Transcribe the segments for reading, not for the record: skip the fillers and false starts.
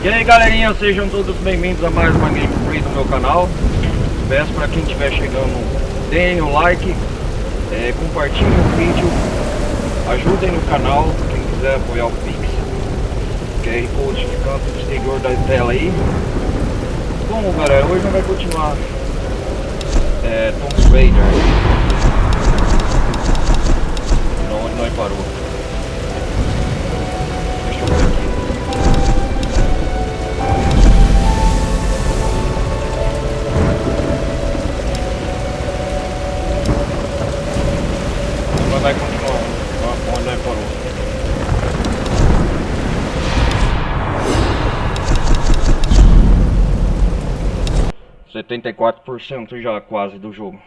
E aí galerinha, sejam todos bem-vindos a mais uma gameplay do meu canal. Peço para quem estiver chegando, deem o like, compartilhem o vídeo, ajudem no canal, quem quiser apoiar o Pix, QR Code ficando no exterior da tela aí. Bom galera, hoje nós vamos continuar Tomb Raider, onde nós parou. Deixa eu ver aqui. Vai continuar onde nós parou. %74% já quase do jogo.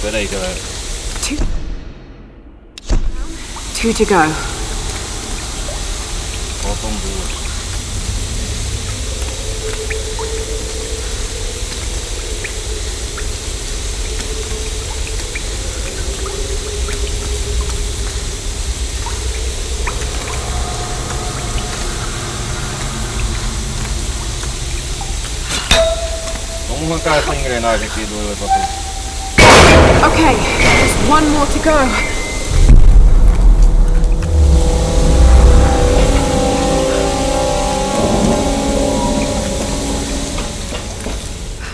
Peraí, galera. Two to go. Faltam duas. Vamos arrancar essa engrenagem aqui do elevador. Okay, just one more to go.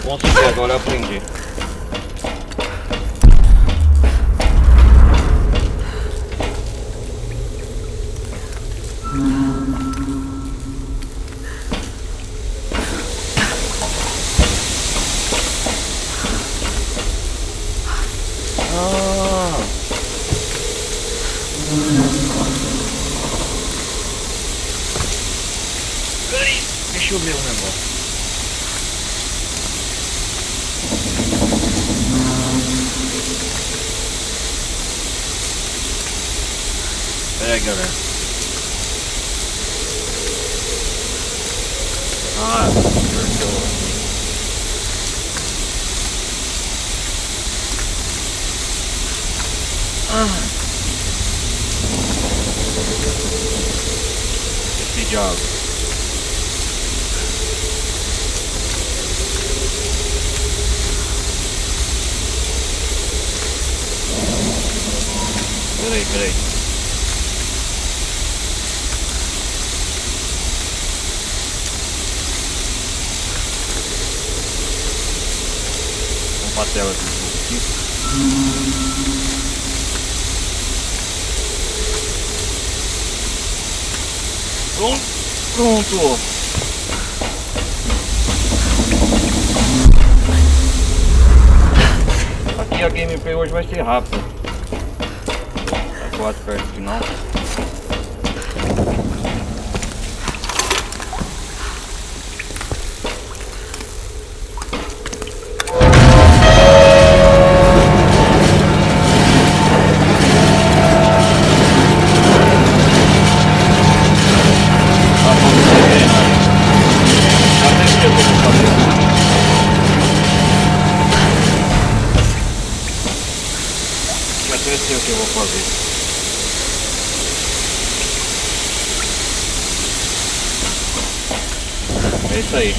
Consegui, agora eu aprendi. Deixa eu ver o negócio. Galera. Ah, perdeu. Esse diabo. Peraí. Vamos pra tela aqui. Pronto. Aqui a gameplay hoje vai ser rápida. Quase perto do final. Já sei o que eu vou fazer. É isso aí.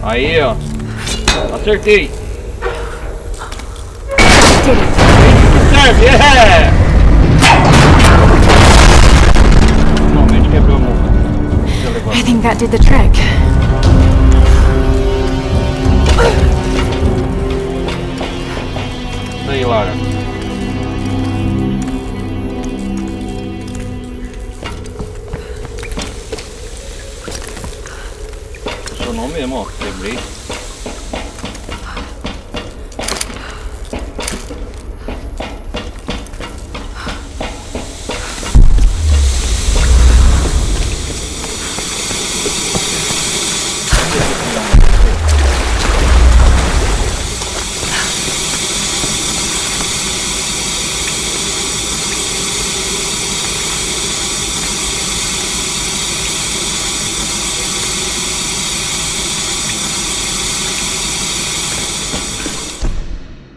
Aí, ó. Acertei. Serve, Finalmente quebrou o meu. I think that did the trick. Isso aí, Lara. Funcionou mesmo, ó. Quebrei.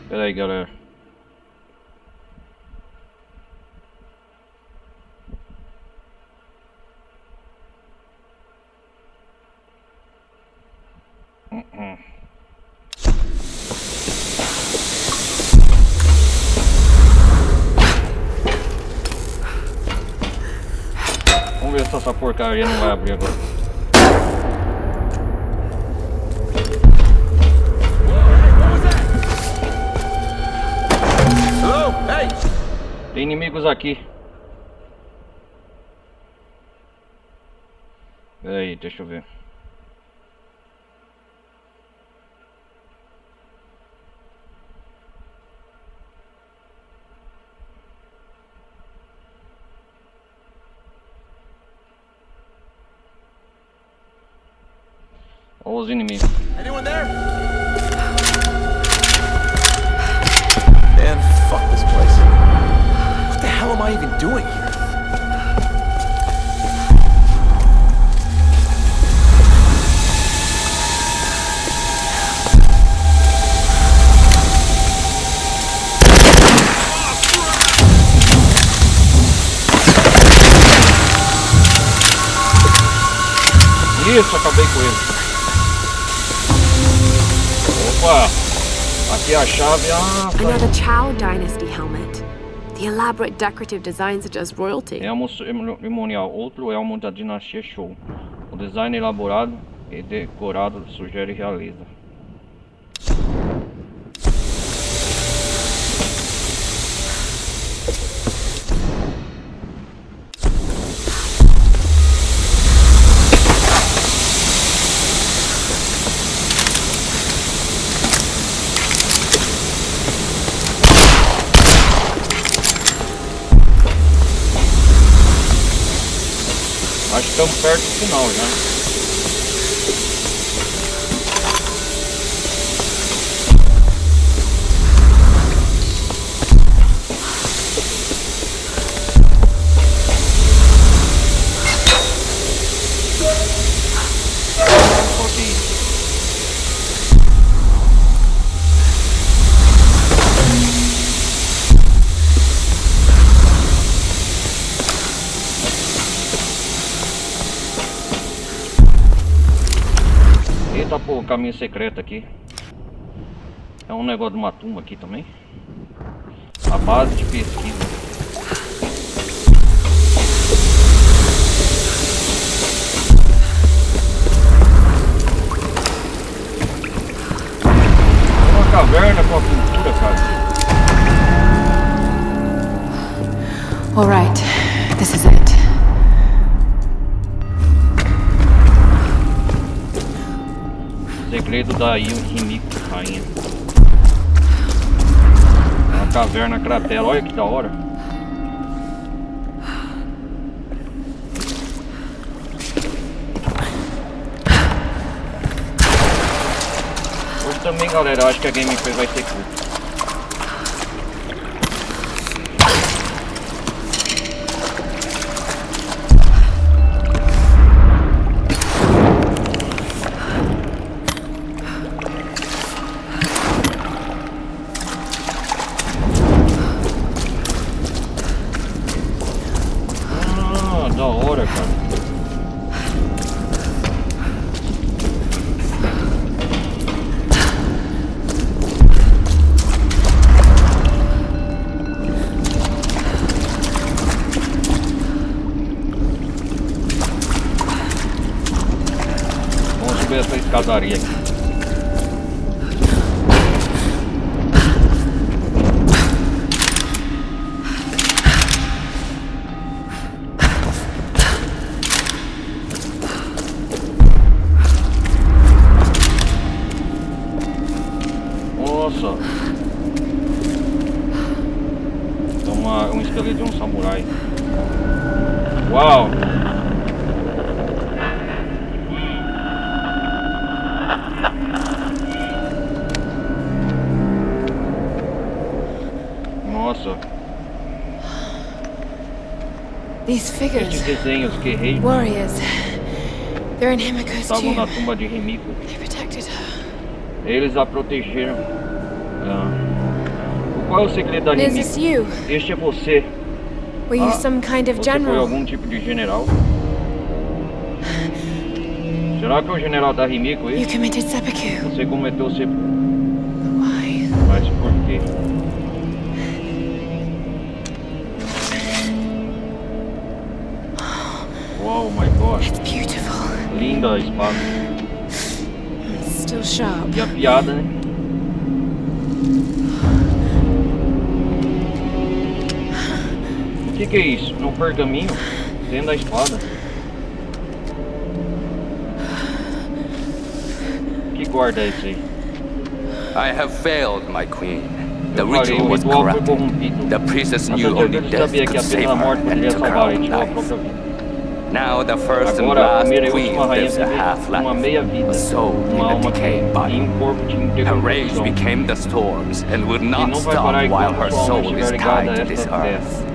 Pera aí, galera. Vamos ver se essa porcaria não vai abrir agora. Tem inimigos aqui. Pera aí, deixa eu ver. Olha os inimigos. Anyone there? Man, fuck this place. What the hell am I even doing here? Isso, acabei com ele. Opa! Aqui a chave. Another Chow Dynasty helmet. The elaborate decorative design suggests royalty. Elmo cerimonial. Outro elmo da dinastia Show. O design elaborado e decorado sugere realeza. Acho que estamos perto do final já. Eita, pô, caminho secreto aqui. É um negócio de uma tumba aqui também. A base de pesquisa. É uma caverna com a pintura, cara. All right, this is it. Segredo da Rainha Himiko, rainha. É uma caverna cratera, olha que da hora. Hoje também, galera, eu acho que a gameplay vai ser curta. Da hora, cara. Vamos subir essa escadaria aqui. Nossa, é um esqueleto de um samurai. Uau! Nossa, These estes figures, desenhos guerreiros warriors, they're in Himiko's estavam na tomb. tumba de Himiko. They protected her. Eles a protegeram. Qual é o segredo da Is this Himiko? you? Este é você. Were you some kind of Você foi general? algum tipo de general? Será que é o general da Himiko You esse? committed seppuku. Você cometeu seppuku. Why? Mas por quê? Wow, my god. It's beautiful. Linda a espada. It's still sharp. E a piada, né? O que é isso? É um pergaminho dentro da espada? Que guarda é esse aí? I have failed, my queen. The Eu falei, ritual o was ritual foi corrupted. corrompido. The priestess A knew only sacerdotisa death sabia que could save apenas a morte her and poderia took her salvar e own tirou a life. própria vida. Now the first and Agora, a last primeira e queen última rainha lives a vive half uma life, meia vida, a soul uma in a alma decaying em body. um corpo de Her rage decomposição. became the storms and would E not não vai stop parar while enquanto her sua alma soul estiver is ligada a tied to this esta terra. earth.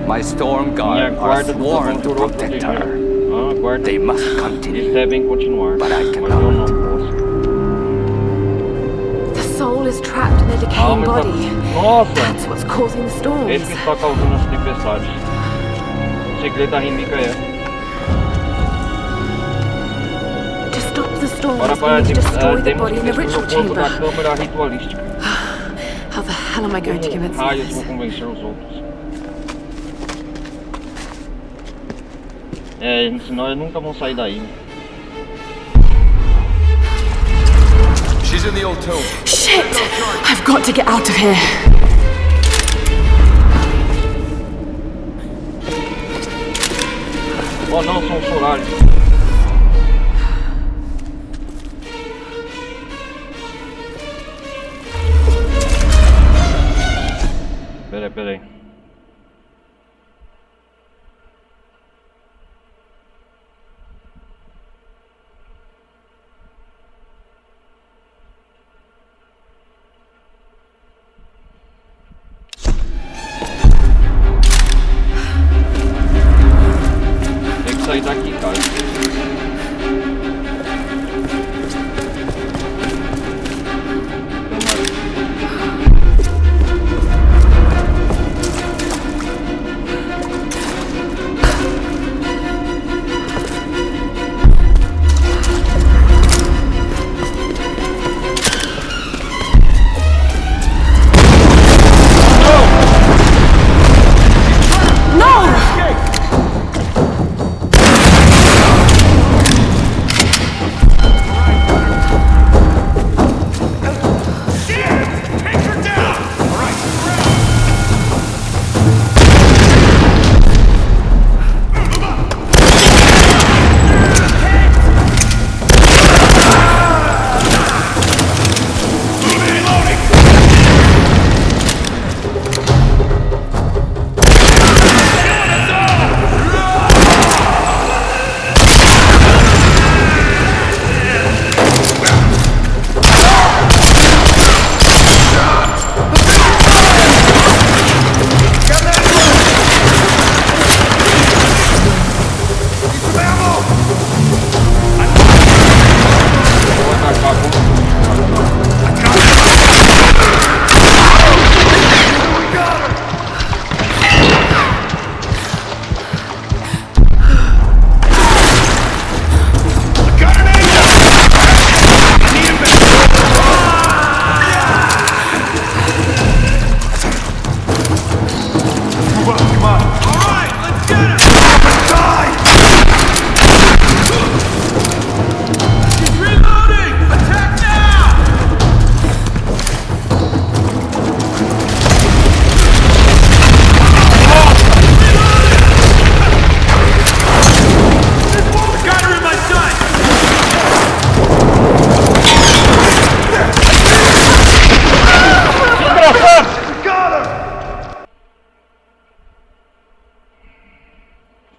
My storm Minha guard are guarda do sworn Trovão to jurou protect proteger. her. Guarda. They must Eles continue, devem continuar, but I mas eu cannot. não posso. The soul is trapped in a A decaying alma está... body. Nossa! That's what's causing the É storms. isso que está causando as tempestades. O segredo da Himiko é essa. To stop the storms, Agora we need to destroy the temos body que in the destruir ritual o corpo da chamber. câmara ritualística. How the hell am I going to Como convince raios them vou of this? convencer os outros? Senão eles nunca vão sair daí. She's in the old tomb. Shit! I've got to get out of here. Oh não, são os solares. Peraí. sair daqui, cara.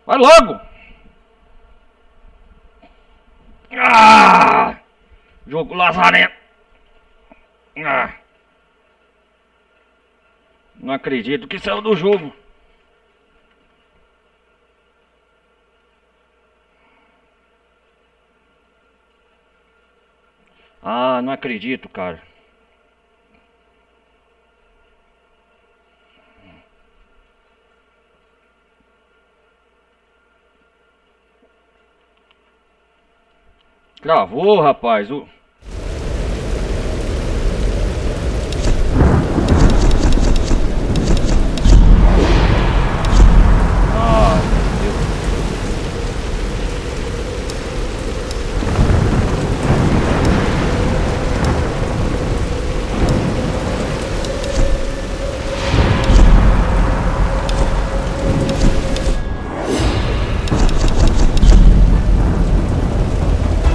Vai logo! Ah! Jogo lazarento! Ah! Não acredito que saiu do jogo! Ah, não acredito, cara. Travou, rapaz.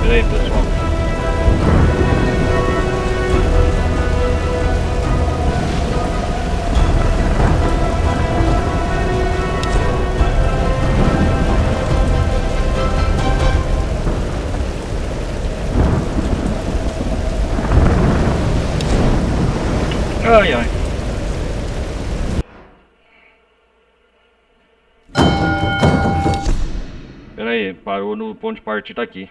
Pera aí, pessoal. Ai, ai. Pera aí, parou no ponto de partida aqui.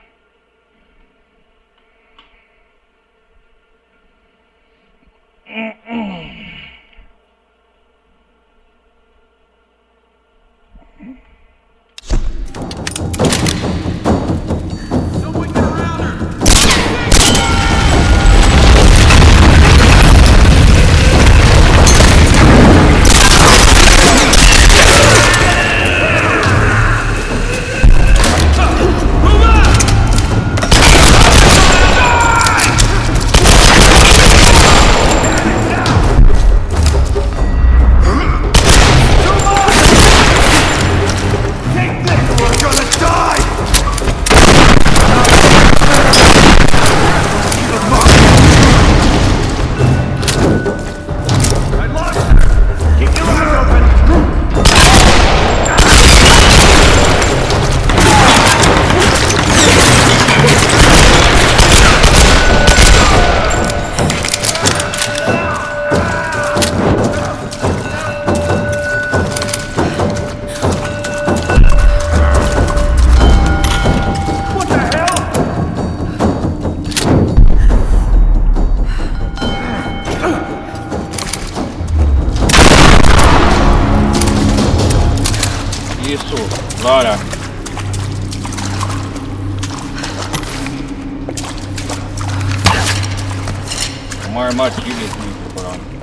Uma armadilha assim preparada.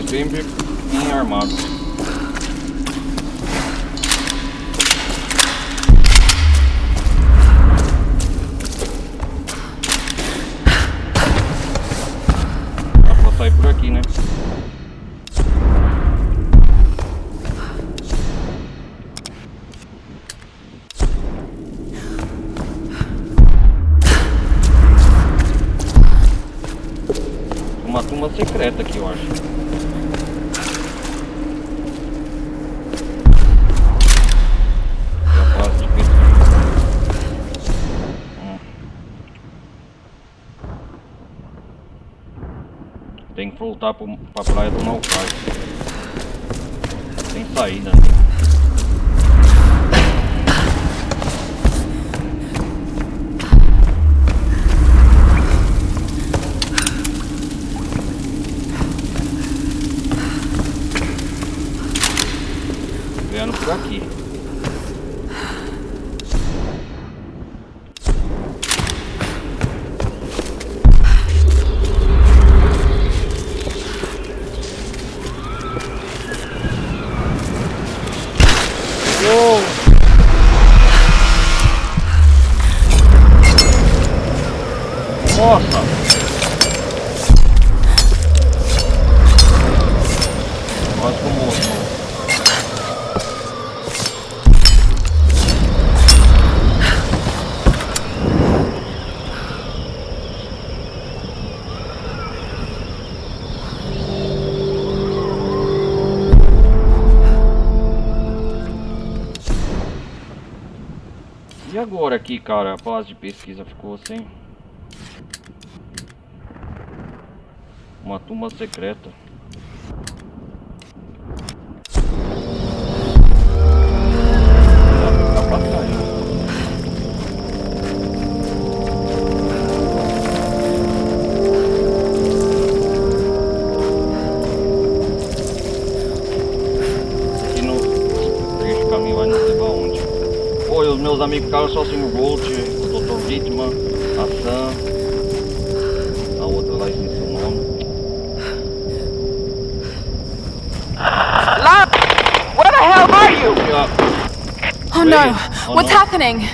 Sempre bem armado. Dá pra sair por aqui, né? Uma tumba secreta aqui, eu acho. Tem que voltar pra praia do naufrágio. Tem saída. Vendo por aqui. Nossa! Quase como outro. E agora aqui, cara, a base de pesquisa ficou assim. Uma tumba secreta. Dá pra trás. Aqui no trecho o caminho vai nos levar aonde? Pô, e os meus amigos ficaram só assim no Gold, o Dr. Vítima, a Sam, a outra lá esqueci o nome. Lara! Where the hell are you? Oh no! What's happening?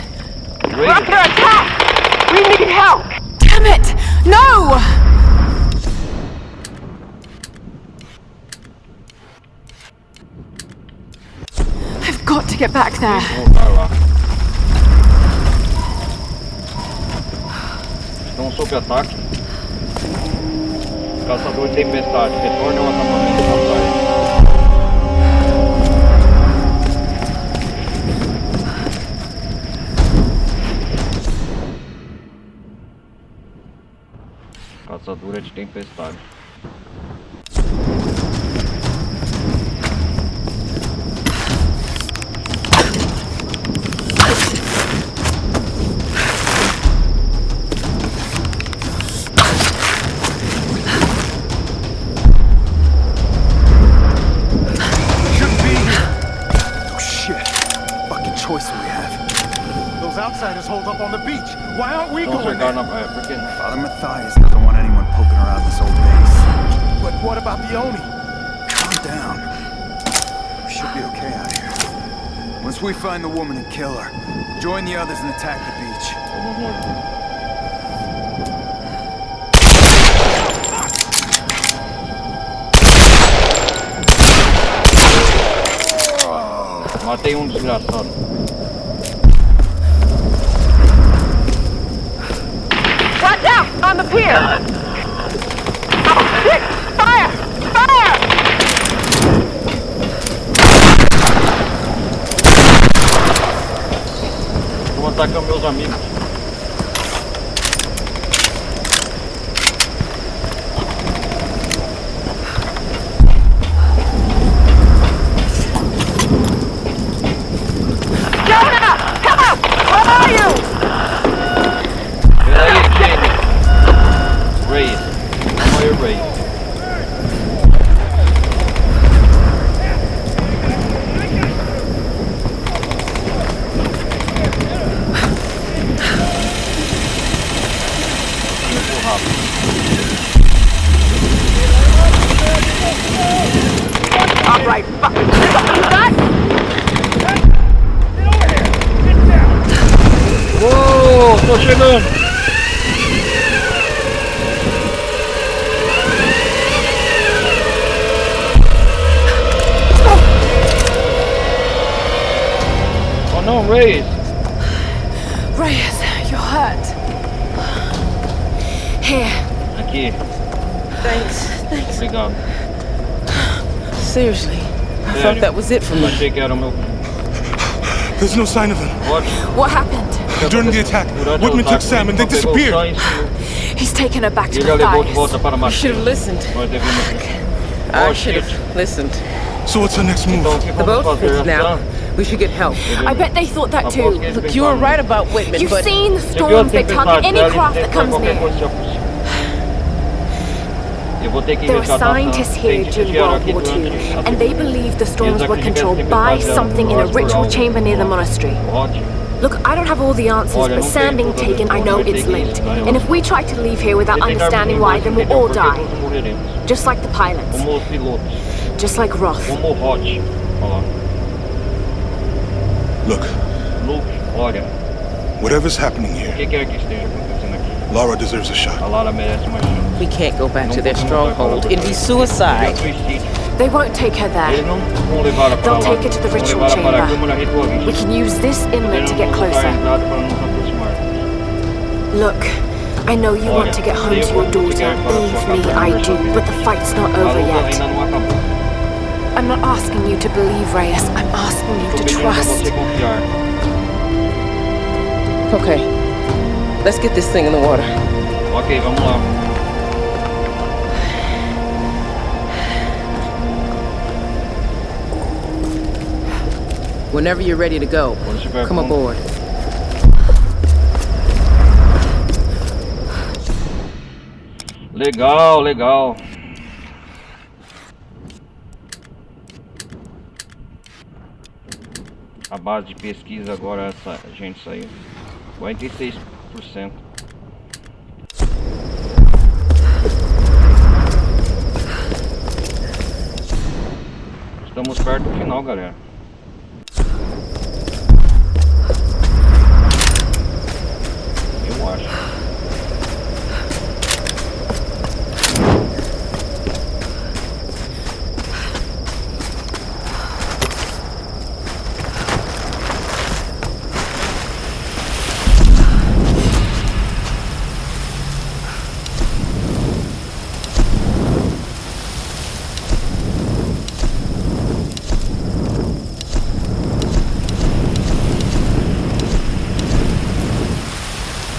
We're under attack! We need help! Damn it! No! I've got to get back there. Estão sob ataque. Caçador de tempestades, retorne ao acampamento da praia. Caçadora de tempestades. Outsiders hold up on the beach. Why aren't we Estão going cercados there? na praia, por quê? Father Matthias doesn't want anyone poking around this old base. But what about the Oni? Calm down. We should be okay out here. Once we find the woman and kill her, join the others and attack the beach. Vamos morrer. Matei um desgraçado. Watch out! On the pier! Oh, shit! Fire! Fire! Vou atacar meus amigos. Uou, tô chegando. Oh não, Reyes. Reyes, you're hurt. Here. Aqui, Thanks. obrigado. Seriously, I thought that was it for me. Achei que era o meu. There's no sign of them. Ótimo. What happened? During the attack, Durante o Woodman took ataque, Sam and they ele pegou o disappeared. Sam e He's taken her back to ele a levou de Matthias. volta para You should have Matheus. listened. Nós devemos. I Oh, should shit. have listened. So what's our next move? Então, o que The vamos boat's fazer? fixed now. We should get help. I bet they thought that too. Aposto que eles Look, you were pensaram right nisso. about Whitman, You've but seen the Você viu as storms they tug tempestades any dela, craft eles that tentam comes qualquer near. coisa que é possível. Eu vou ter que There are resgatar scientists here during World War II, and they believe the storms were controlled by something in a ritual chamber near the monastery. Look, I don't have all the answers, but Sam being taken, I know it's linked. And if we try to leave here without understanding why, then we'll all die. Just like the pilots. Como os pilotos, Just like Roth. como o Hot. Olha lá. Look, Luke, olha, whatever's happening o here, que quer que esteja acontecendo aqui, Lara deserves a shot. a Lara merece uma chance. we can't go back Não to their podemos voltar para stronghold. outra It'd be vez. suicide. É suicídio. They won't take her Eles there. não vão levar ela para They'll lá. take her to the Vão ritual levar ela para a chamber. câmara ritualística. We can use this inlet to get Podemos usar a closer. entrada para nos aproximarmos. Look, I know you want to get home to your daughter. Believe me, I do. But the fight's not A over luta yet. ainda não acabou. I'm not asking you to believe, Reyes. I'm asking you Estou to pedindo para trust. você confiar. Okay, let's get this thing in the water. Ok, vamos lá. Whenever you're ready to go, Quando estiver come pronto. aboard. Legal, legal. A base de pesquisa agora essa a gente saiu 46%. Estamos perto do final, galera. Eu acho.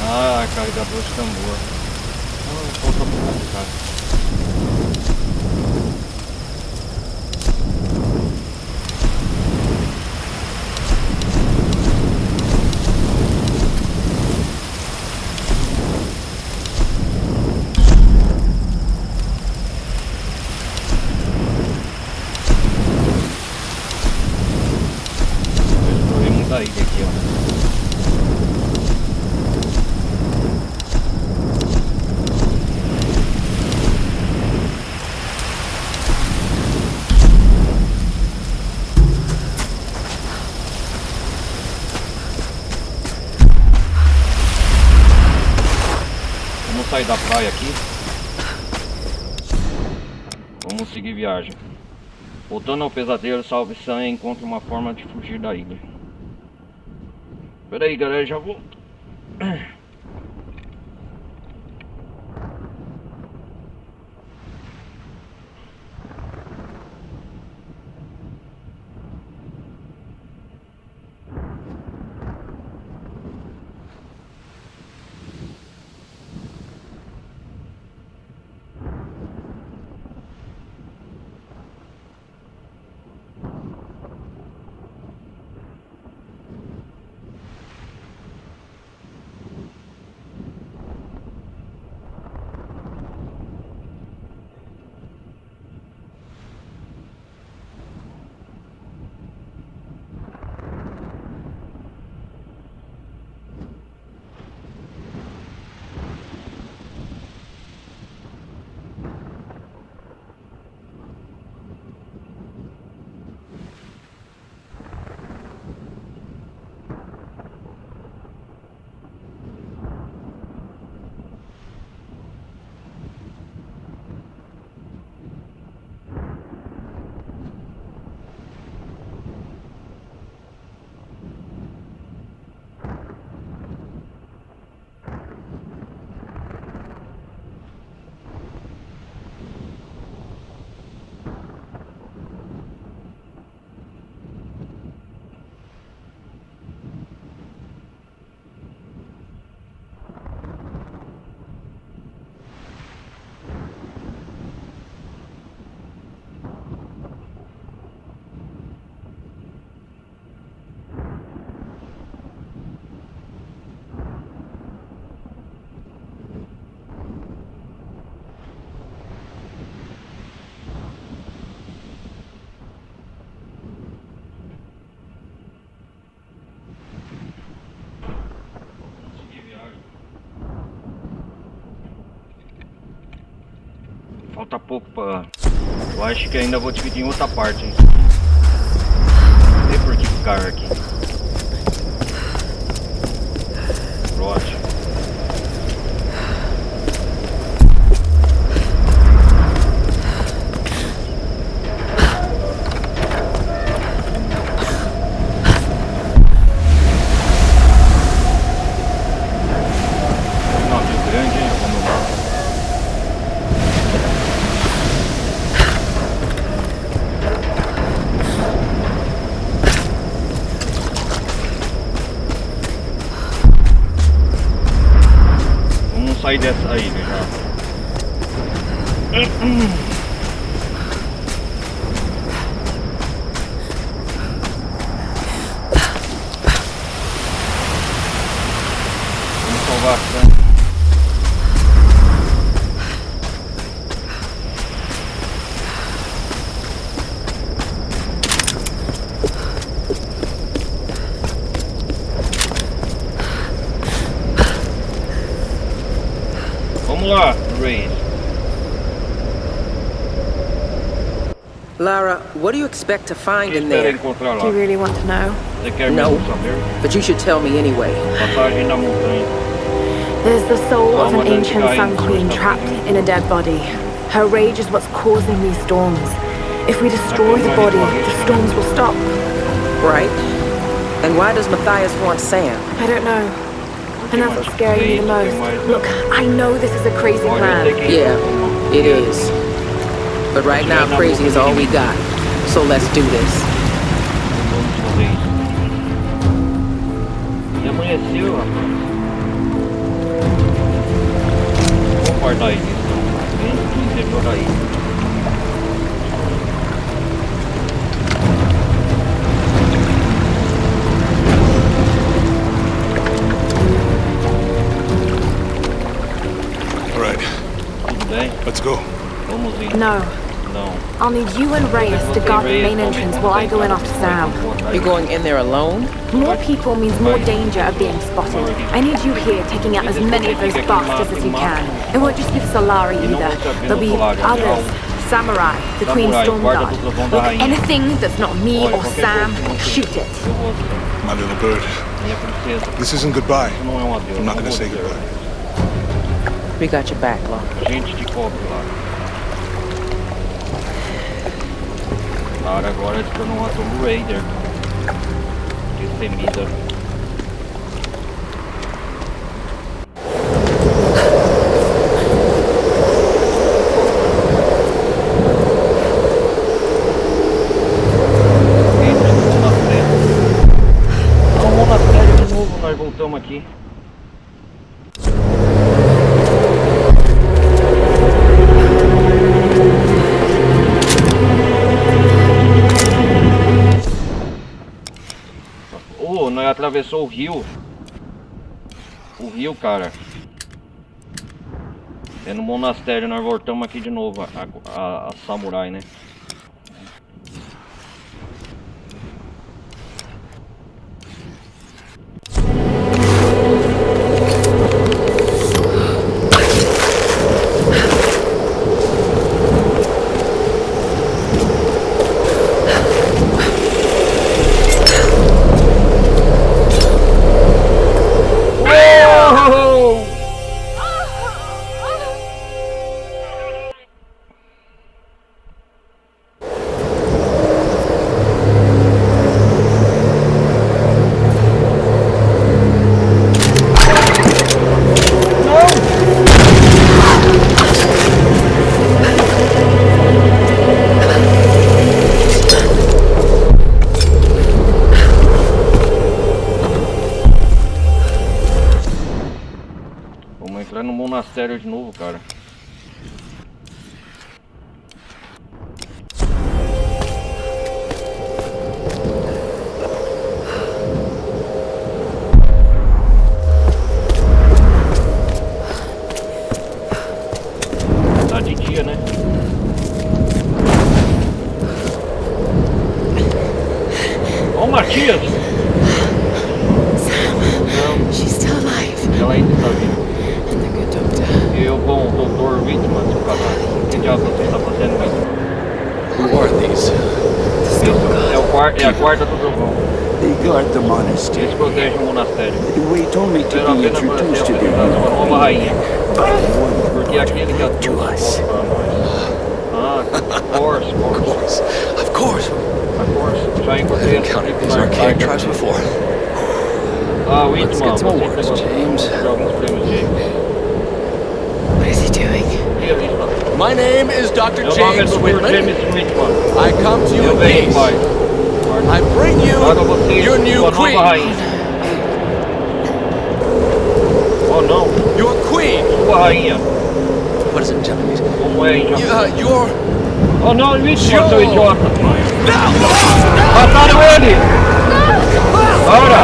Ah, carregador de tambor. Falta pouco, cara. Eu explorei muita ilha aqui, ó. Vamos sair da praia aqui. Vamos seguir viagem. Voltando ao pesadelo, salve Sam e encontre uma forma de fugir da ilha. Pera aí, galera, já volto. tá pouco pra... Eu acho que ainda vou dividir em outra parte, hein? Não tem por que ficar aqui. Pronto. Sair dessa ilha já. Vamos salvar a Sam. Vamos lá, Rain. Lara, what do you expect to find in there? Encontrar lá. Do you really want to know? Você quer No. mesmo saber? But you should tell me anyway. Passagem da montanha. There's the soul of an ancient sun queen trapped in a dead body. Her rage is what's causing these storms. If we destroy the body, the storms will stop. Right? And why does Matthias want Sam? I don't know. And that's what's scaring me the most. Look, I know this is a crazy plan. Yeah, it is. But right now, crazy is all we got. So let's do this. E amanheceu, rapaz. Vamos guardar aí, então. Dentro do interior aí. Tudo bem? Let's go. Vamos ir. No. Não. I'll need you and Reyes to guard the main entrance while I go in after Sam. You're going in there alone? More people means more danger of being spotted. I need you here taking out as many of those bastards as you can. It won't just be the Solari either. There'll be others. Samurai, the Queen's Storm Guard. Look, anything that's not me or Sam, shoot it. My little bird. This isn't goodbye. I'm not gonna say goodbye. We got your back, Lara. Gente de cobre lá. Lara agora se tornou uma Tomb Raider. Destemida. Nós voltamos aqui. Oh, nós atravessou o rio. O rio, cara. É no monastério, nós voltamos aqui de novo. A samurai, né? Monastério de novo, cara. Tá de dia, né? Ó o Matias! Não. She's still alive. Ela ainda está viva. And the good doctor. E o bom doutor Whitman, seu cadáver. diabo você está fazendo isso? Who are these? É a guarda do Trovão. They guard the monastery. Eles protegem o monastério. They wait only to Espero be apenas para introduced ser to their apresentado sua nova rainha. Porque aquele que a to us. para nós. Ah, of course. Of course. Já encontrei esse Encountered tipo these na archaic carta. tribes before. Ah, o Let's Whitman, get some você awards, negócio James. de alguns prêmios, James. What is he doing? E a lista? My name is Dr. Meu nome é James Dr. Whitman. James Whitman. I come to you Eu in venho, peace. pai. I bring Trago a you vocês your new sua nova queen. rainha. Oh não, Your queen. sua rainha. What is it in Japanese? Como é em japonês? Your... Oh não, Whitman, seu idiota. No! Mataram ele! Ora!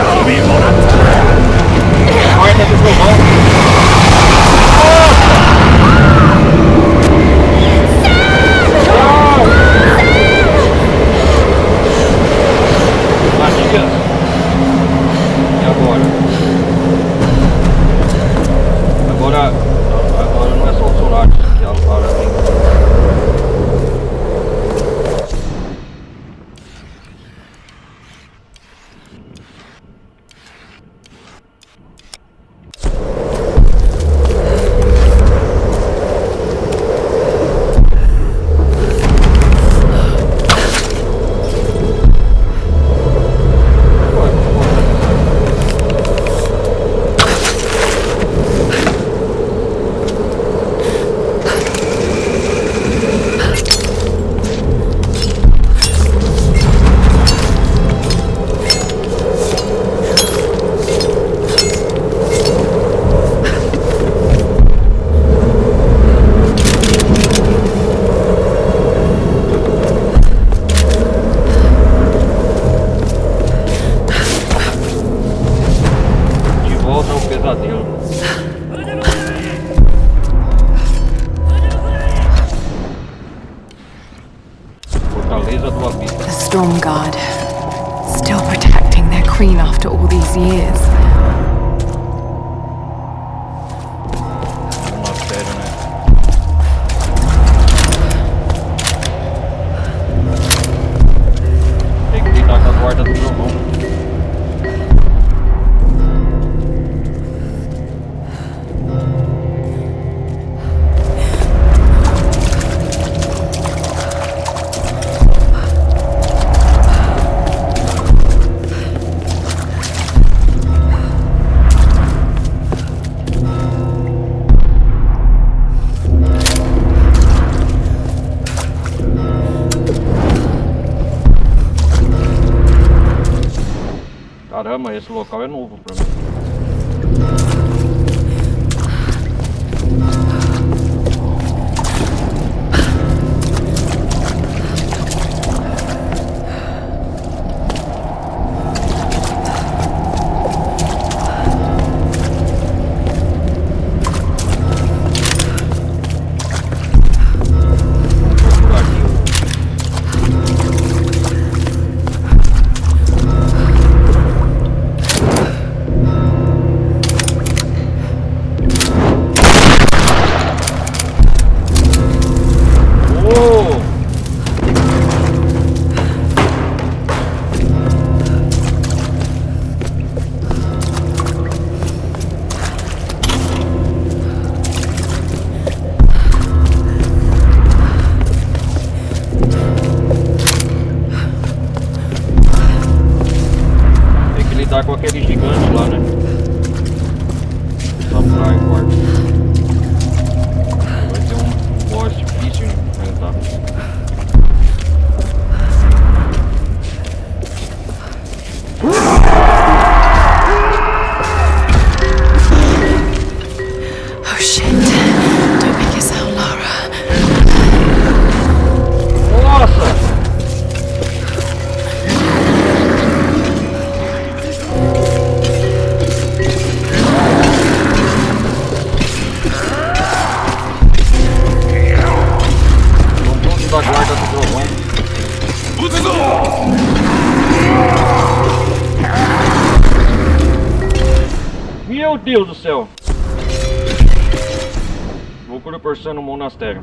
Porta do Trovão. Magia! E agora? Agora não é só os horários que a Lara tem. The Storm Guard, still protecting their queen after all these years. Uma sério, né? Tem que lidar com a guarda do Trovão. Caramba, esse local é novo pra mim. Vou procurar aqui lidar com aquele gigante lá, né? Samurai Guard. Vai ser um boss difícil de enfrentar. Oh shit. Don't make it sound, Lara. Nossa! Da guarda do Trovão. Meu Deus do céu! Loucura por ser no monastério.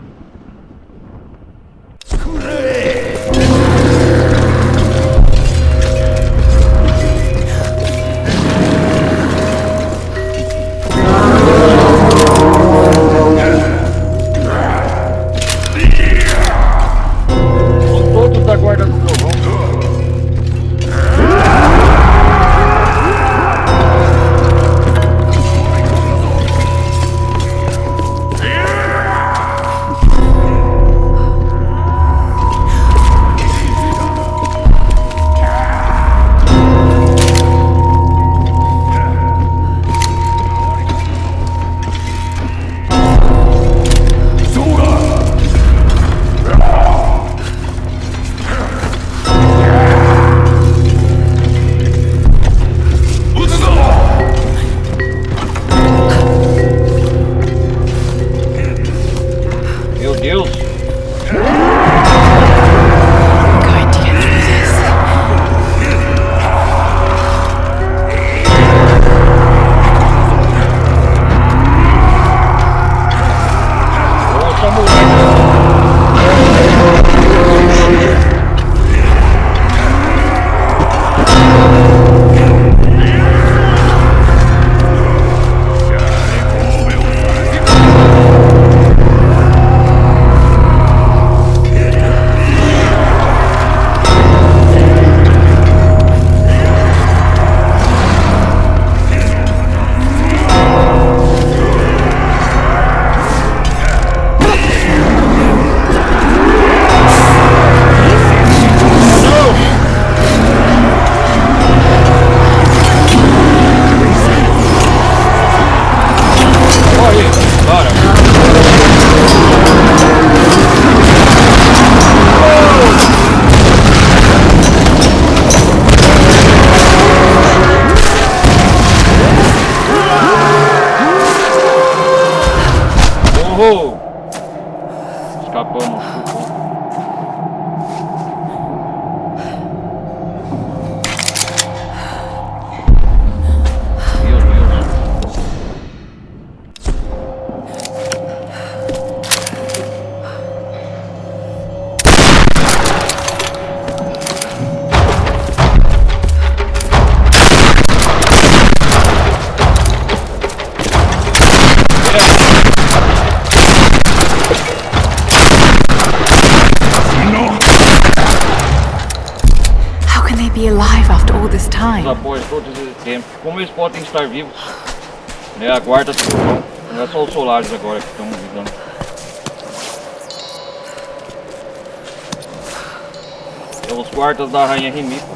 Todos da guarda do Trovão. Meu Deus! Ô, samurai! Corre, Lara! Oh! Escapamos. Meu Deus. How can they be alive after all this time? Após todo esse tempo, como eles podem estar vivos? É a guarda do Trovão. Não é só os solares agora que estão vivendo. É os guardas da Rainha Himiko.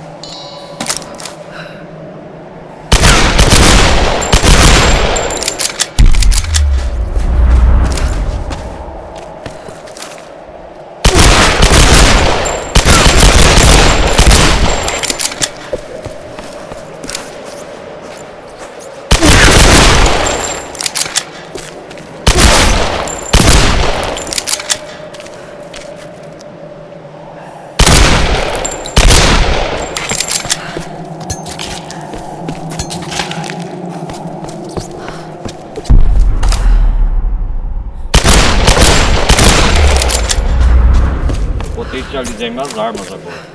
Potencializei minhas armas agora.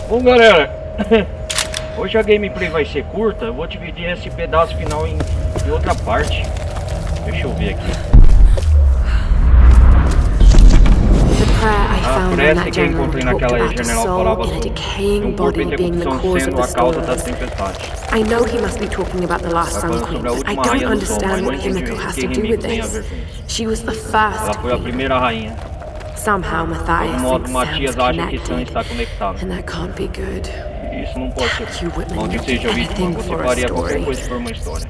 Bom, galera, hoje a gameplay vai ser curta. Eu vou dividir esse pedaço final em outra parte. Deixa eu ver aqui. A prece que eu encontrei naquela janela falava sobre um corpo em decomposição sendo a causa das tempestades. I know he must be talking about the last Sun Queen, but I don't understand what Himiko has to do with this. She was the first Ela foi a primeira rainha. Somehow De Matthias algum modo, thinks Matias sounds acha que Sam connected, está conectado. and that can't be good. Isso não pode ser. You women Onde will seja do vítima, anything você for a faria qualquer story. coisa por uma história.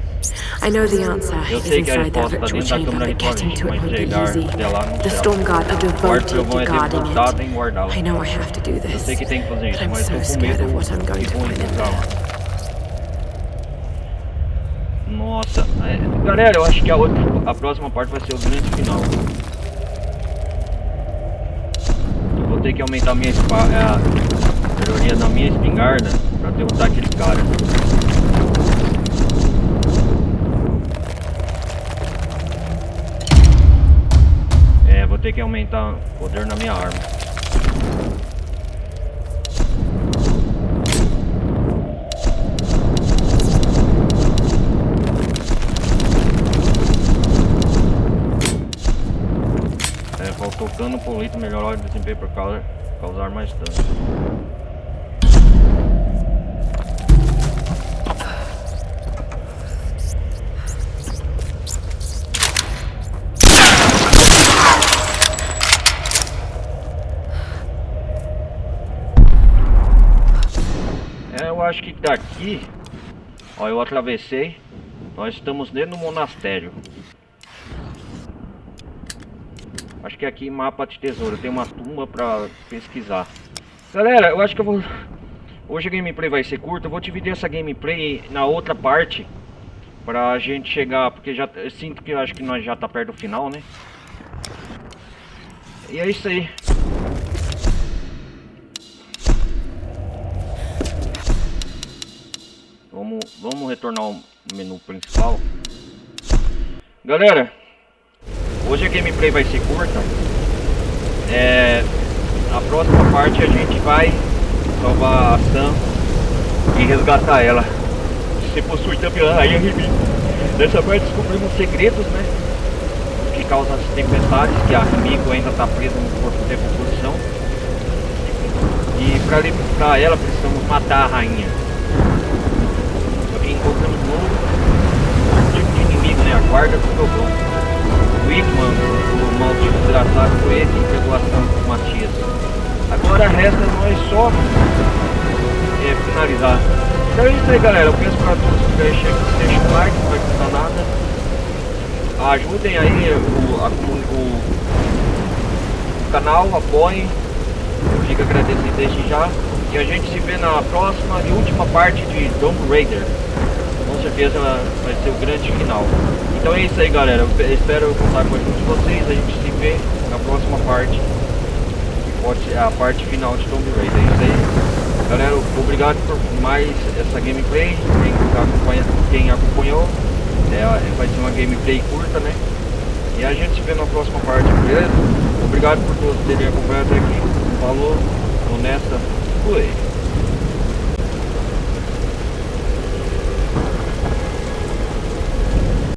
I know the answer Eu is sei que a inside that resposta está ritual dentro da chamber, câmara but getting ritualística, to it mas won't be chegar easy. até lá não The será. storm guard are O devoted to trovão é guarding devotada em it. guardá-la. I know I have to do Eu this, sei que tem que fazer but isso, I'm mas so estou com scared medo of what I'm going de to ruim find in entrar lá. there. Nossa, galera, eu acho que a próxima parte vai ser o grande final. Eu vou ter que aumentar minha a melhoria da minha espingarda pra derrotar aquele cara. Vou ter que aumentar o poder na minha arma. Faltou cano polido, melhorar o desempenho por causar mais dano. Eu acho que daqui, ó, eu atravessei. Nós estamos dentro do monastério. Acho que aqui mapa de tesouro, tem uma tumba pra pesquisar. Galera, eu acho que eu vou... Hoje a gameplay vai ser curta, eu vou dividir essa gameplay na outra parte pra gente chegar, porque já eu sinto que eu acho que nós já tá perto do final, né? E é isso aí. Vamos retornar ao menu principal. Galera, hoje a gameplay vai ser curta. A próxima parte a gente vai salvar a Sam e resgatar ela. Você possui também a Rainha Himiko. Dessa parte descobrimos segredos, né? Que causam as tempestades, que a Himiko ainda está presa no corpo de decomposição. E para libertar ela precisamos matar a rainha. Só que encontramos um novo tipo de inimigo, né? A guarda do Trovão. O Whitman, o maldito desgraçado, foi ele que pegou a Sam com Matias. Agora resta nós só finalizar. Então é isso aí, galera. Eu peço para todos que deixem um like, não vai custar nada. Ajudem aí o canal, apoiem. Eu fico agradecido desde já. E a gente se vê na próxima e última parte de Tomb Raider. Com certeza vai ser o grande final. Então é isso aí, galera. Eu espero contar com a ajuda de vocês. A gente se vê na próxima parte. Pode ser a parte final de Tomb Raider. É isso aí. Galera, obrigado por mais essa gameplay. Quem acompanhou, vai ser uma gameplay curta, né? E a gente se vê na próxima parte, beleza? Obrigado por todos terem acompanhado até aqui. Falou, tô nessa, fui.